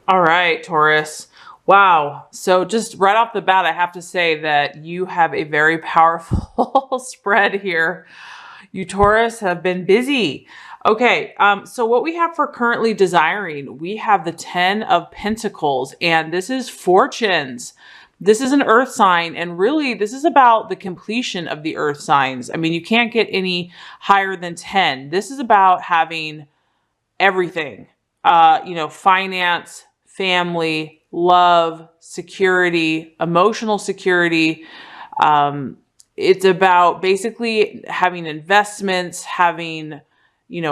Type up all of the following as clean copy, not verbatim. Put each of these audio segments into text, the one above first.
All right, Taurus. Wow. So just right off the bat, I have to say that you have a very powerful spread here. You Taurus have been busy. Okay, so what we have for currently desiring, we have the 10 of Pentacles, and this is fortunes. This is an earth sign, and really this is about the completion of the earth signs. I mean, you can't get any higher than 10. This is about having everything, finance, family, love, security, emotional security. It's about basically having investments, having,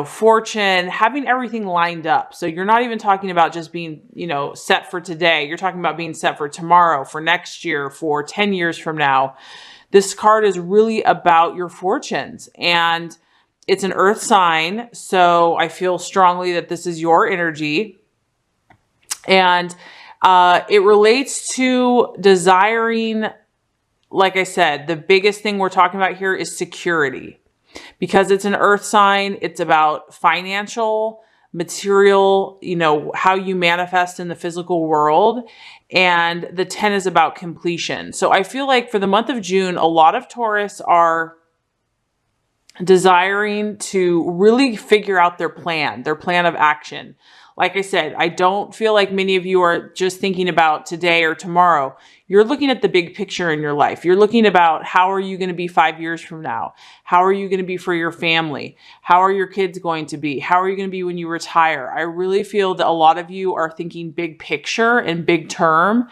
fortune, having everything lined up. So you're not even talking about just being, set for today. You're talking about being set for tomorrow, for next year, for 10 years from now. This card is really about your fortunes, and it's an earth sign. So I feel strongly that this is your energy. And it relates to desiring, like I said, the biggest thing we're talking about here is security. Because it's an earth sign, it's about financial, material, how you manifest in the physical world. And the 10 is about completion. So I feel like for the month of June, a lot of Taurus are desiring to really figure out their plan of action. Like I said, I don't feel like many of you are just thinking about today or tomorrow. You're looking at the big picture in your life. You're looking about how are you going to be 5 years from now? How are you going to be for your family? How are your kids going to be? How are you going to be when you retire? I really feel that a lot of you are thinking big picture and big term,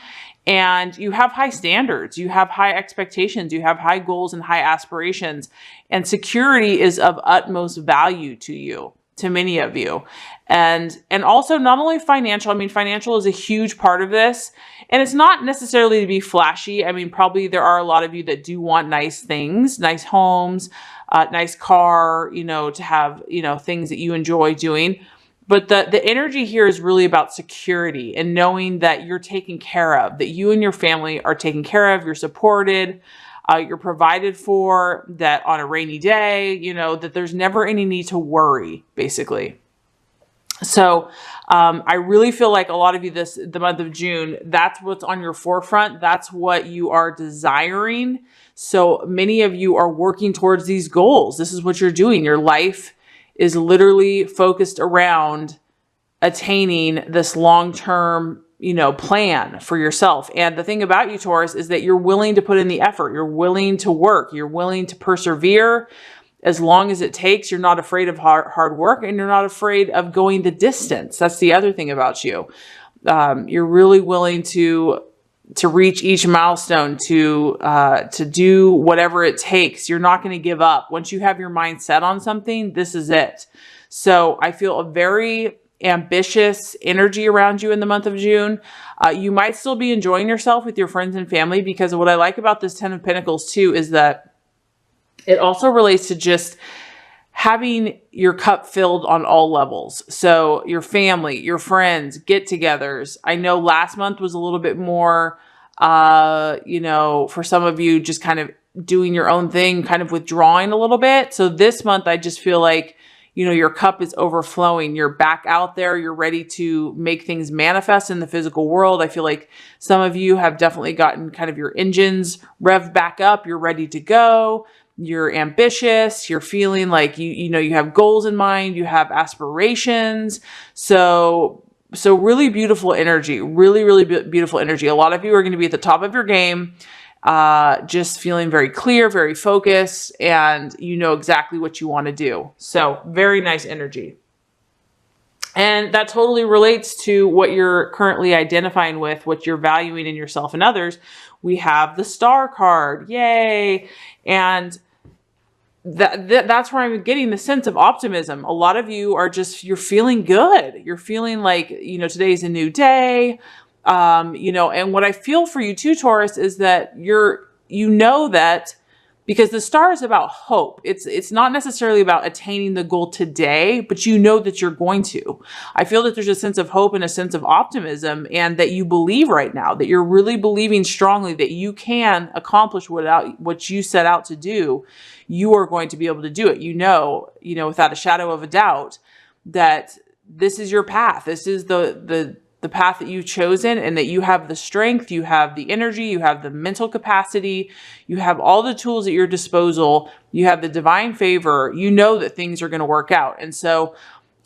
and you have high standards. You have high expectations. You have high goals and high aspirations, and security is of utmost value to you, to many of you. And also not only financial, I mean, financial is a huge part of this, and it's not necessarily to be flashy. I mean, probably there are a lot of you that do want nice things, nice homes, nice car, to have, things that you enjoy doing. But the energy here is really about security and knowing that you're taken care of, that you and your family are taken care of, you're supported, you're provided for, that on a rainy day, that there's never any need to worry, basically. So I really feel like a lot of you the month of June, that's what's on your forefront. That's what you are desiring. So many of you are working towards these goals. This is what you're doing. Your life is literally focused around attaining this long-term, plan for yourself. And the thing about you, Taurus, is that you're willing to put in the effort. You're willing to work. You're willing to persevere as long as it takes. You're not afraid of hard work, and you're not afraid of going the distance. That's the other thing about you. You're really willing to reach each milestone, to do whatever it takes. You're not going to give up. Once you have your mind set on something, this is it. So I feel a very ambitious energy around you in the month of June. You might still be enjoying yourself with your friends and family, because what I like about this 10 of Pentacles too is that it also relates to just having your cup filled on all levels. So your family, your friends, get-togethers. I know last month was a little bit more, for some of you just kind of doing your own thing, kind of withdrawing a little bit. So this month, I just feel like, your cup is overflowing. You're back out there. You're ready to make things manifest in the physical world. I feel like some of you have definitely gotten kind of your engines revved back up. You're ready to go. You're ambitious. You're feeling like you have goals in mind. You have aspirations. So really beautiful energy, really beautiful energy. A lot of you are going to be at the top of your game, just feeling very clear, very focused, and you know exactly what you want to do. So very nice energy. And that totally relates to what you're currently identifying with, what you're valuing in yourself and others. We have the Star card. Yay. And that's where I'm getting the sense of optimism. A lot of you are you're feeling good. You're feeling like, today's a new day. And what I feel for you too, Taurus, is that that because the star is about hope. It's not necessarily about attaining the goal today, but that you're going to. I feel that there's a sense of hope and a sense of optimism, and that you believe right now, that you're really believing strongly that you can accomplish what you set out to do. You are going to be able to do it. Without a shadow of a doubt that this is your path. This is the the path that you've chosen, and that you have the strength, you have the energy, you have the mental capacity, you have all the tools at your disposal, you have the divine favor, you know that things are going to work out. And so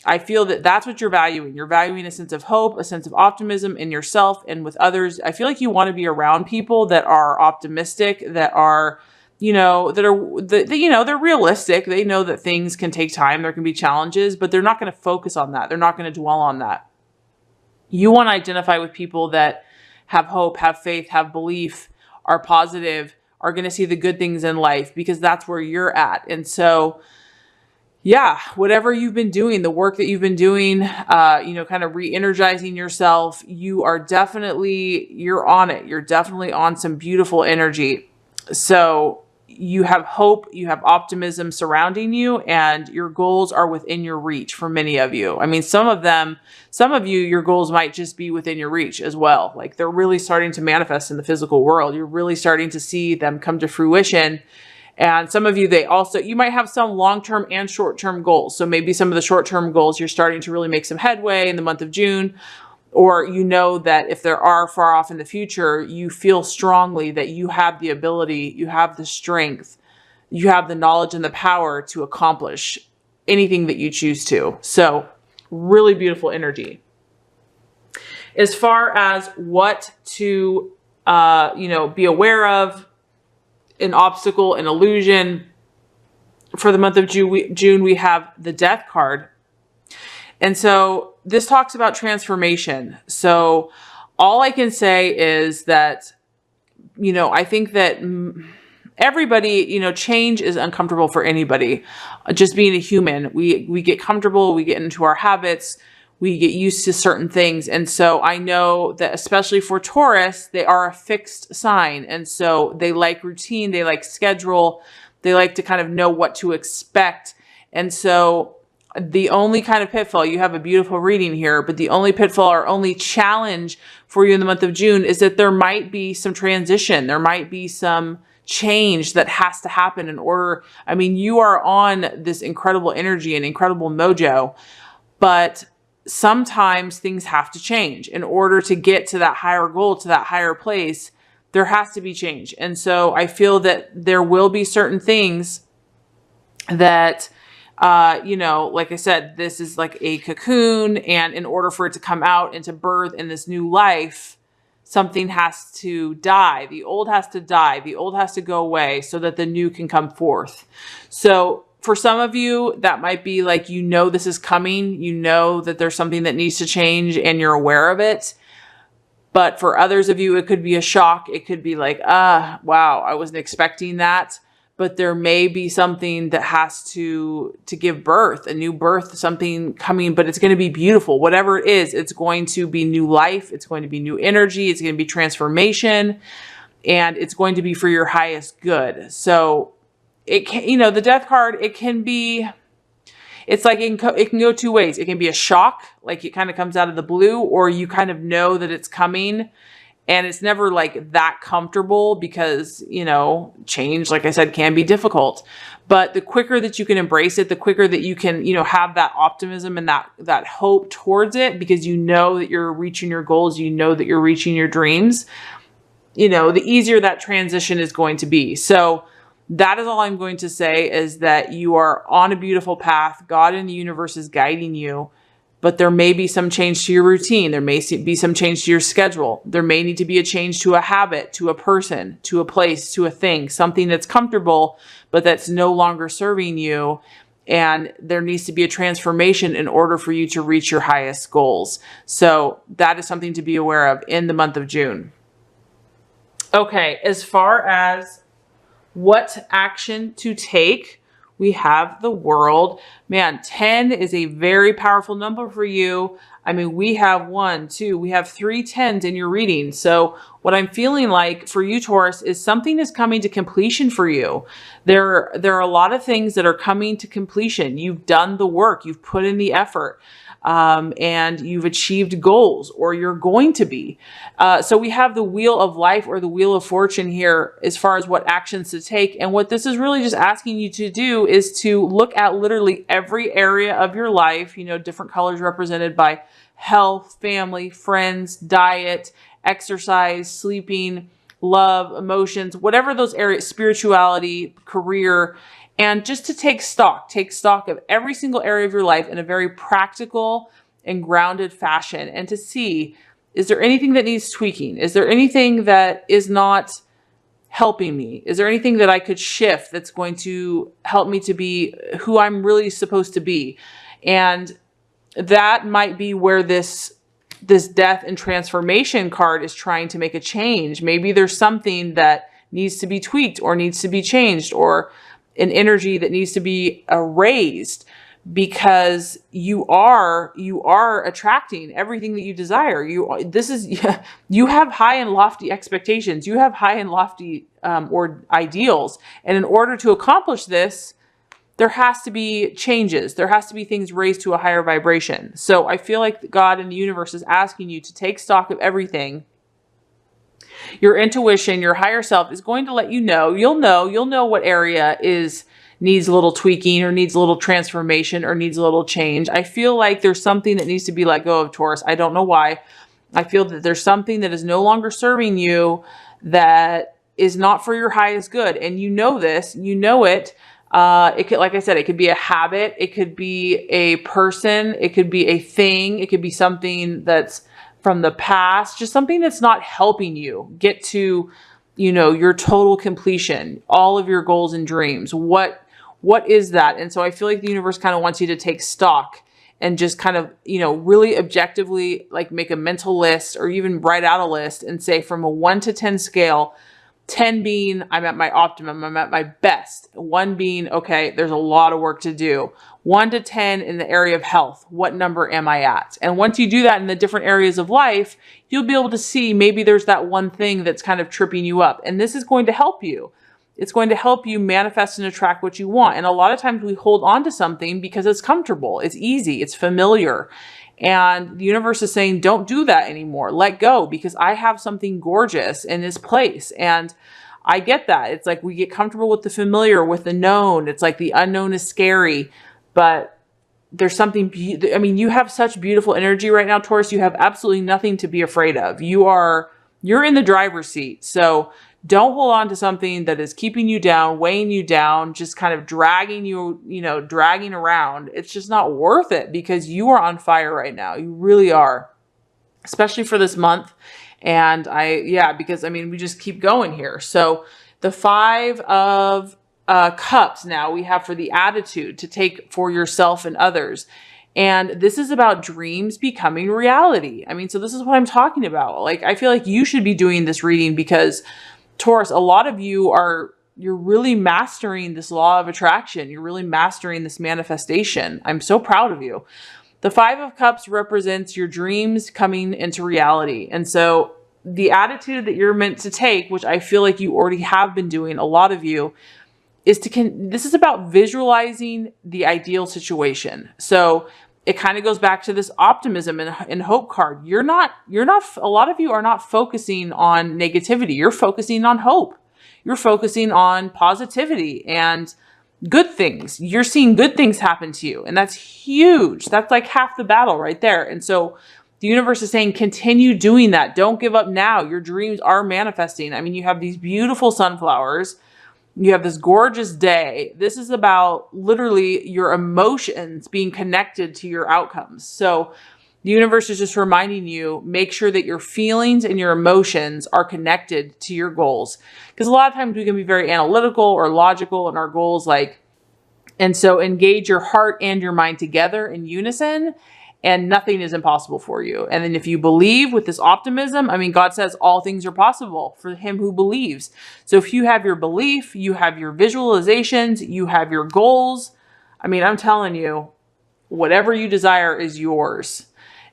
I feel that that's what you're valuing. You're valuing a sense of hope, a sense of optimism in yourself and with others. I feel like you want to be around people that are optimistic, that are, they're realistic. They know that things can take time. There can be challenges, but they're not going to focus on that. They're not going to dwell on that. You want to identify with people that have hope, have faith, have belief, are positive, are going to see the good things in life, because that's where you're at. And so, yeah, whatever you've been doing, the work that you've been doing, kind of re-energizing yourself, you're on it. You're definitely on some beautiful energy. So you have hope, you have optimism surrounding you, and your goals are within your reach for many of you. I mean, some of you, your goals might just be within your reach as well. Like, they're really starting to manifest in the physical world. You're really starting to see them come to fruition. And some of you, you might have some long-term and short-term goals. So maybe some of the short-term goals, you're starting to really make some headway in the month of June. Or you know that if there are far off in the future, you feel strongly that you have the ability, you have the strength, you have the knowledge and the power to accomplish anything that you choose to. So really beautiful energy. As far as what to, be aware of, an obstacle, an illusion, for the month of June, we have the Death card. And so this talks about transformation. So all I can say is that, I think that everybody, change is uncomfortable for anybody. Just being a human, we get comfortable, we get into our habits, we get used to certain things. And so I know that especially for Taurus, they are a fixed sign. And so they like routine, they like schedule, they like to kind of know what to expect. And so the only kind of pitfall, you have a beautiful reading here, but the only pitfall or only challenge for you in the month of June is that there might be some transition. There might be some change that has to happen in order. I mean, you are on this incredible energy and incredible mojo, but sometimes things have to change in order to get to that higher goal, to that higher place. There has to be change. And so I feel that there will be certain things that, like I said, this is like a cocoon, and in order for it to come out and to birth in this new life, something has to die. The old has to die. The old has to go away so that the new can come forth. So for some of you, that might be like, this is coming, that there's something that needs to change and you're aware of it. But for others of you, it could be a shock. It could be like, wow, I wasn't expecting that. But there may be something that has to give birth, a new birth, something coming, but it's going to be beautiful. Whatever it is, it's going to be new life. It's going to be new energy. It's going to be transformation, and it's going to be for your highest good. So it can, the Death card, it can be, it's like, it can go two ways. It can be a shock, like it kind of comes out of the blue, or you kind of know that it's coming. And it's never like that comfortable because, change, like I said, can be difficult. But the quicker that you can embrace it, the quicker that you can, have that optimism and that hope towards it, because that you're reaching your goals, that you're reaching your dreams, the easier that transition is going to be. So that is all I'm going to say, is that you are on a beautiful path. God in the universe is guiding you. But there may be some change to your routine. There may be some change to your schedule. There may need to be a change to a habit, to a person, to a place, to a thing, something that's comfortable, but that's no longer serving you. And there needs to be a transformation in order for you to reach your highest goals. So that is something to be aware of in the month of June. Okay, as far as what action to take, we have the World. Man, 10 is a very powerful number for you. I mean, we have 3 10s in your reading. So what I'm feeling like for you, Taurus, is something is coming to completion for you. There are a lot of things that are coming to completion. You've done the work. You've put in the effort. And you've achieved goals, or you're going to be. So we have the Wheel of Life, or the Wheel of Fortune here, as far as what actions to take. And what this is really just asking you to do is to look at literally every area of your life, different colors represented by health, family, friends, diet, exercise, sleeping, love, emotions, whatever those areas, spirituality, career, and just to take stock of every single area of your life in a very practical and grounded fashion, and to see, is there anything that needs tweaking? Is there anything that is not helping me? Is there anything that I could shift that's going to help me to be who I'm really supposed to be? And that might be where this death and transformation card is trying to make a change. Maybe there's something that needs to be tweaked or needs to be changed, or an energy that needs to be raised, because you are attracting everything that you desire. You have high and lofty expectations. You have high and lofty or ideals. And in order to accomplish this, there has to be changes. There has to be things raised to a higher vibration. So I feel like God and the universe is asking you to take stock of everything. Your intuition, your higher self is going to let you know. You'll know what area needs a little tweaking, or needs a little transformation, or needs a little change. I feel like there's something that needs to be let go of, Taurus. I don't know why. I feel that there's something that is no longer serving you, that is not for your highest good. And you know this, you know it. It could, like I said, it could be a habit. It could be a person. It could be a thing. It could be something that's from the past, just something that's not helping you get to, your total completion, all of your goals and dreams. What is that? And so I feel like the universe kind of wants you to take stock and just kind of, really objectively, like, make a mental list, or even write out a list and say, from a 1 to 10 scale, 10 being I'm at my optimum, I'm at my best. 1 being, okay, there's a lot of work to do. 1 to 10 in the area of health, what number am I at? And once you do that in the different areas of life, you'll be able to see maybe there's that one thing that's kind of tripping you up. And this is going to help you. It's going to help you manifest and attract what you want. And a lot of times we hold on to something because it's comfortable, it's easy, it's familiar. And the universe is saying, don't do that anymore. Let go, because I have something gorgeous in this place. And I get that. It's like we get comfortable with the familiar, with the known. It's like the unknown is scary, but there's something, you have such beautiful energy right now, Taurus. You have absolutely nothing to be afraid of. You're in the driver's seat. So don't hold on to something that is keeping you down, weighing you down, just kind of dragging you, dragging around. It's just not worth it, because you are on fire right now. You really are, especially for this month. And because we just keep going here. So the 5 of Cups now we have for the attitude to take for yourself and others. And this is about dreams becoming reality. So this is what I'm talking about. Like, I feel like you should be doing this reading, because Taurus, a lot of you you're really mastering this law of attraction. You're really mastering this manifestation. I'm so proud of you. The 5 of Cups represents your dreams coming into reality. And so the attitude that you're meant to take, which I feel like you already have been doing, a lot of you, is this is about visualizing the ideal situation. So it kind of goes back to this optimism and hope card. A lot of you are not focusing on negativity. You're focusing on hope. You're focusing on positivity and good things. You're seeing good things happen to you. And that's huge. That's like half the battle right there. And so the universe is saying, continue doing that. Don't give up now. Your dreams are manifesting. You have these beautiful sunflowers. You have this gorgeous day. This is about literally your emotions being connected to your outcomes. So the universe is just reminding you, make sure that your feelings and your emotions are connected to your goals. Because a lot of times we can be very analytical or logical in our goals, and so engage your heart and your mind together in unison, and nothing is impossible for you. And then if you believe with this optimism, God says all things are possible for him who believes. So if you have your belief, you have your visualizations, you have your goals, I'm telling you, whatever you desire is yours.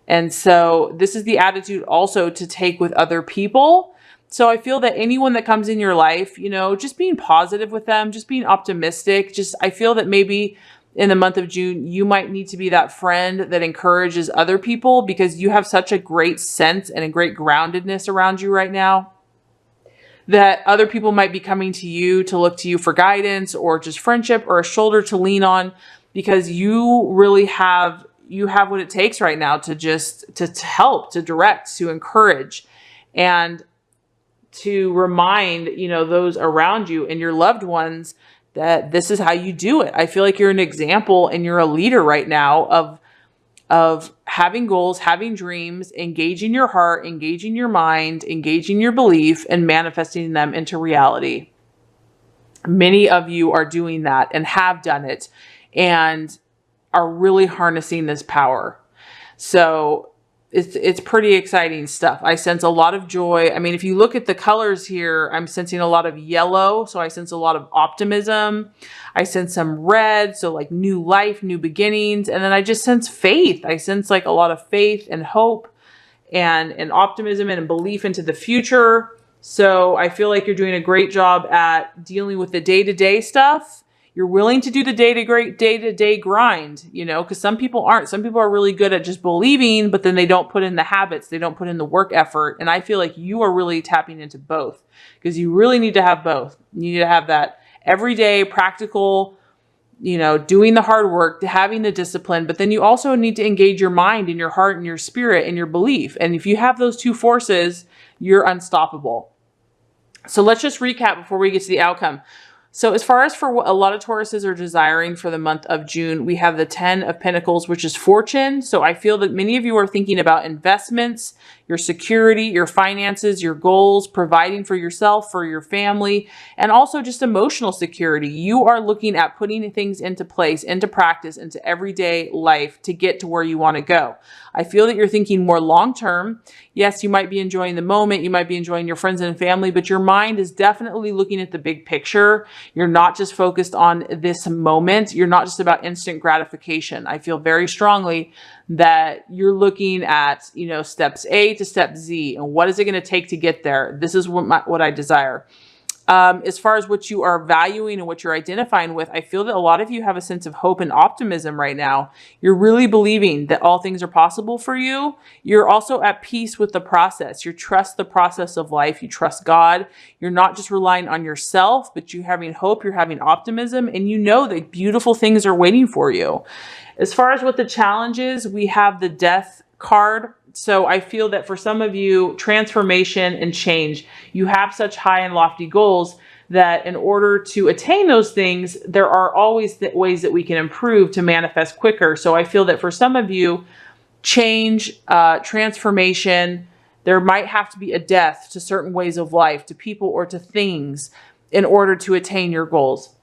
And so this is the attitude also to take with other people. So I feel that anyone that comes in your life, just being positive with them, just being optimistic, I feel that maybe in the month of June, you might need to be that friend that encourages other people, because you have such a great sense and a great groundedness around you right now, that other people might be coming to you to look to you for guidance, or just friendship, or a shoulder to lean on, because you really have you have what it takes right now to just, to help, to direct, to encourage, and to remind, you know, those around you and your loved ones that this is how you do it. I feel like you're an example and you're a leader right now of having goals, having dreams, engaging your heart, engaging your mind, engaging your belief, and manifesting them into reality. Many of you are doing that and have done it and are really harnessing this power. So it's pretty exciting stuff. I sense a lot of joy. I mean, if you look at the colors here, I'm sensing a lot of yellow. So I sense a lot of optimism. I sense some red. So like new life, new beginnings. And then I just sense faith. I sense like a lot of faith and hope and optimism and belief into the future. So I feel like you're doing a great job at dealing with the day-to-day stuff. You're willing to do the day-to-day grind, you know, because some people aren't. Some people are really good at just believing, but then they don't put in the habits. They don't put in the work effort. And I feel like you are really tapping into both, because you really need to have both. You need to have that everyday practical, you know, doing the hard work, having the discipline, but then you also need to engage your mind and your heart and your spirit and your belief. And if you have those two forces, you're unstoppable. So let's just recap before we get to the outcome. So as far as for what a lot of Tauruses are desiring for the month of June, we have the 10 of Pentacles, which is fortune. So I feel that many of you are thinking about investments, your security, your finances, your goals, providing for yourself, for your family, and also just emotional security. You are looking at putting things into place, into practice, into everyday life to get to where you want to go. I feel that you're thinking more long-term. Yes, you might be enjoying the moment. You might be enjoying your friends and family, but your mind is definitely looking at the big picture. You're not just focused on this moment. You're not just about instant gratification. I feel very strongly that you're looking at, you know, steps A to step Z, and what is it going to take to get there? This is what I desire. As far as what you are valuing and what you're identifying with, I feel that a lot of you have a sense of hope and optimism right now. You're really believing that all things are possible for you. You're also at peace with the process. You trust the process of life. You trust God. You're not just relying on yourself, but you're having hope. You're having optimism, and you know that beautiful things are waiting for you. As far as what the challenge is, we have the Death card. So I feel that for some of you, transformation and change, you have such high and lofty goals that in order to attain those things, there are always ways that we can improve to manifest quicker. So I feel that for some of you, change, transformation, there might have to be a death to certain ways of life, to people or to things in order to attain your goals.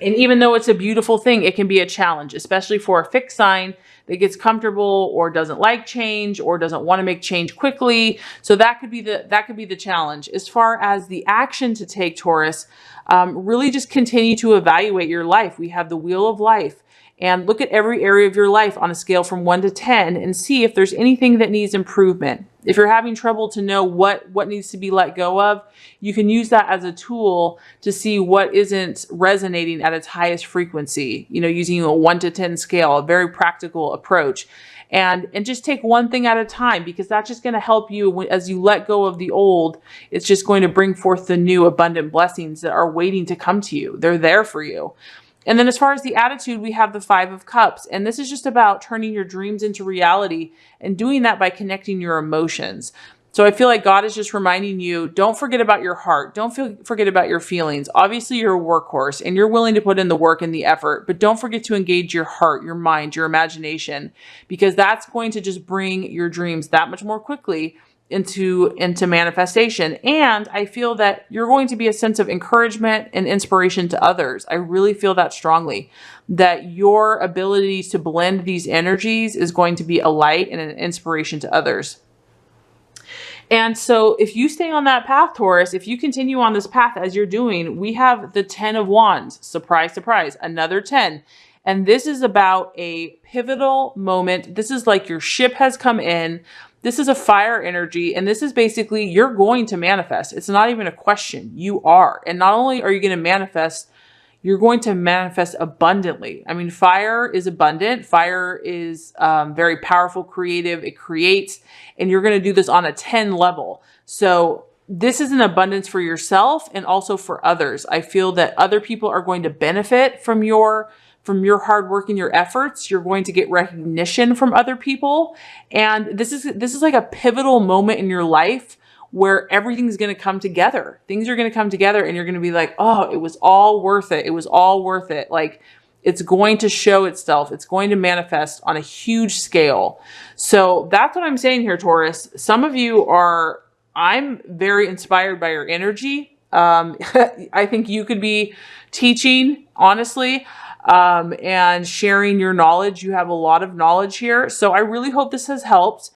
And even though it's a beautiful thing, it can be a challenge, especially for a fixed sign that gets comfortable or doesn't like change or doesn't want to make change quickly. So that could be the challenge. As far as the action to take, Taurus, really just continue to evaluate your life. We have the Wheel of Life, and look at every area of your life on a scale from 1 to 10 and see if there's anything that needs improvement. If you're having trouble to know what needs to be let go of, you can use that as a tool to see what isn't resonating at its highest frequency, you know, using a 1 to 10 scale, a very practical approach. And just take one thing at a time, because that's just going to help you as you let go of the old. It's just going to bring forth the new abundant blessings that are waiting to come to you. They're there for you. And then as far as the attitude, we have the 5 of Cups. And this is just about turning your dreams into reality and doing that by connecting your emotions. So I feel like God is just reminding you, don't forget about your heart. Don't forget about your feelings. Obviously, you're a workhorse and you're willing to put in the work and the effort, but don't forget to engage your heart, your mind, your imagination, because that's going to just bring your dreams that much more quickly into manifestation. And I feel that you're going to be a sense of encouragement and inspiration to others. I really feel that strongly, that your ability to blend these energies is going to be a light and an inspiration to others. And so if you stay on that path, Taurus, if you continue on this path as you're doing, we have the 10 of Wands. Surprise, surprise, another 10. And this is about a pivotal moment. This is like your ship has come in. This is a fire energy, and this is basically you're going to manifest. It's not even a question. You are. And not only are you going to manifest, you're going to manifest abundantly. I mean, fire is abundant. Fire is very powerful, creative. It creates, and you're going to do this on a 10 level. So this is an abundance for yourself and also for others. I feel that other people are going to benefit from your from your hard work and your efforts. You're going to get recognition from other people. And this is like a pivotal moment in your life where everything's going to come together. Things are going to come together and you're going to be like, oh, it was all worth it. It was all worth it. Like, it's going to show itself. It's going to manifest on a huge scale. So that's what I'm saying here, Taurus. Some of you are, I'm very inspired by your energy. I think you could be teaching, honestly, and sharing your knowledge. You have a lot of knowledge here. So I really hope this has helped.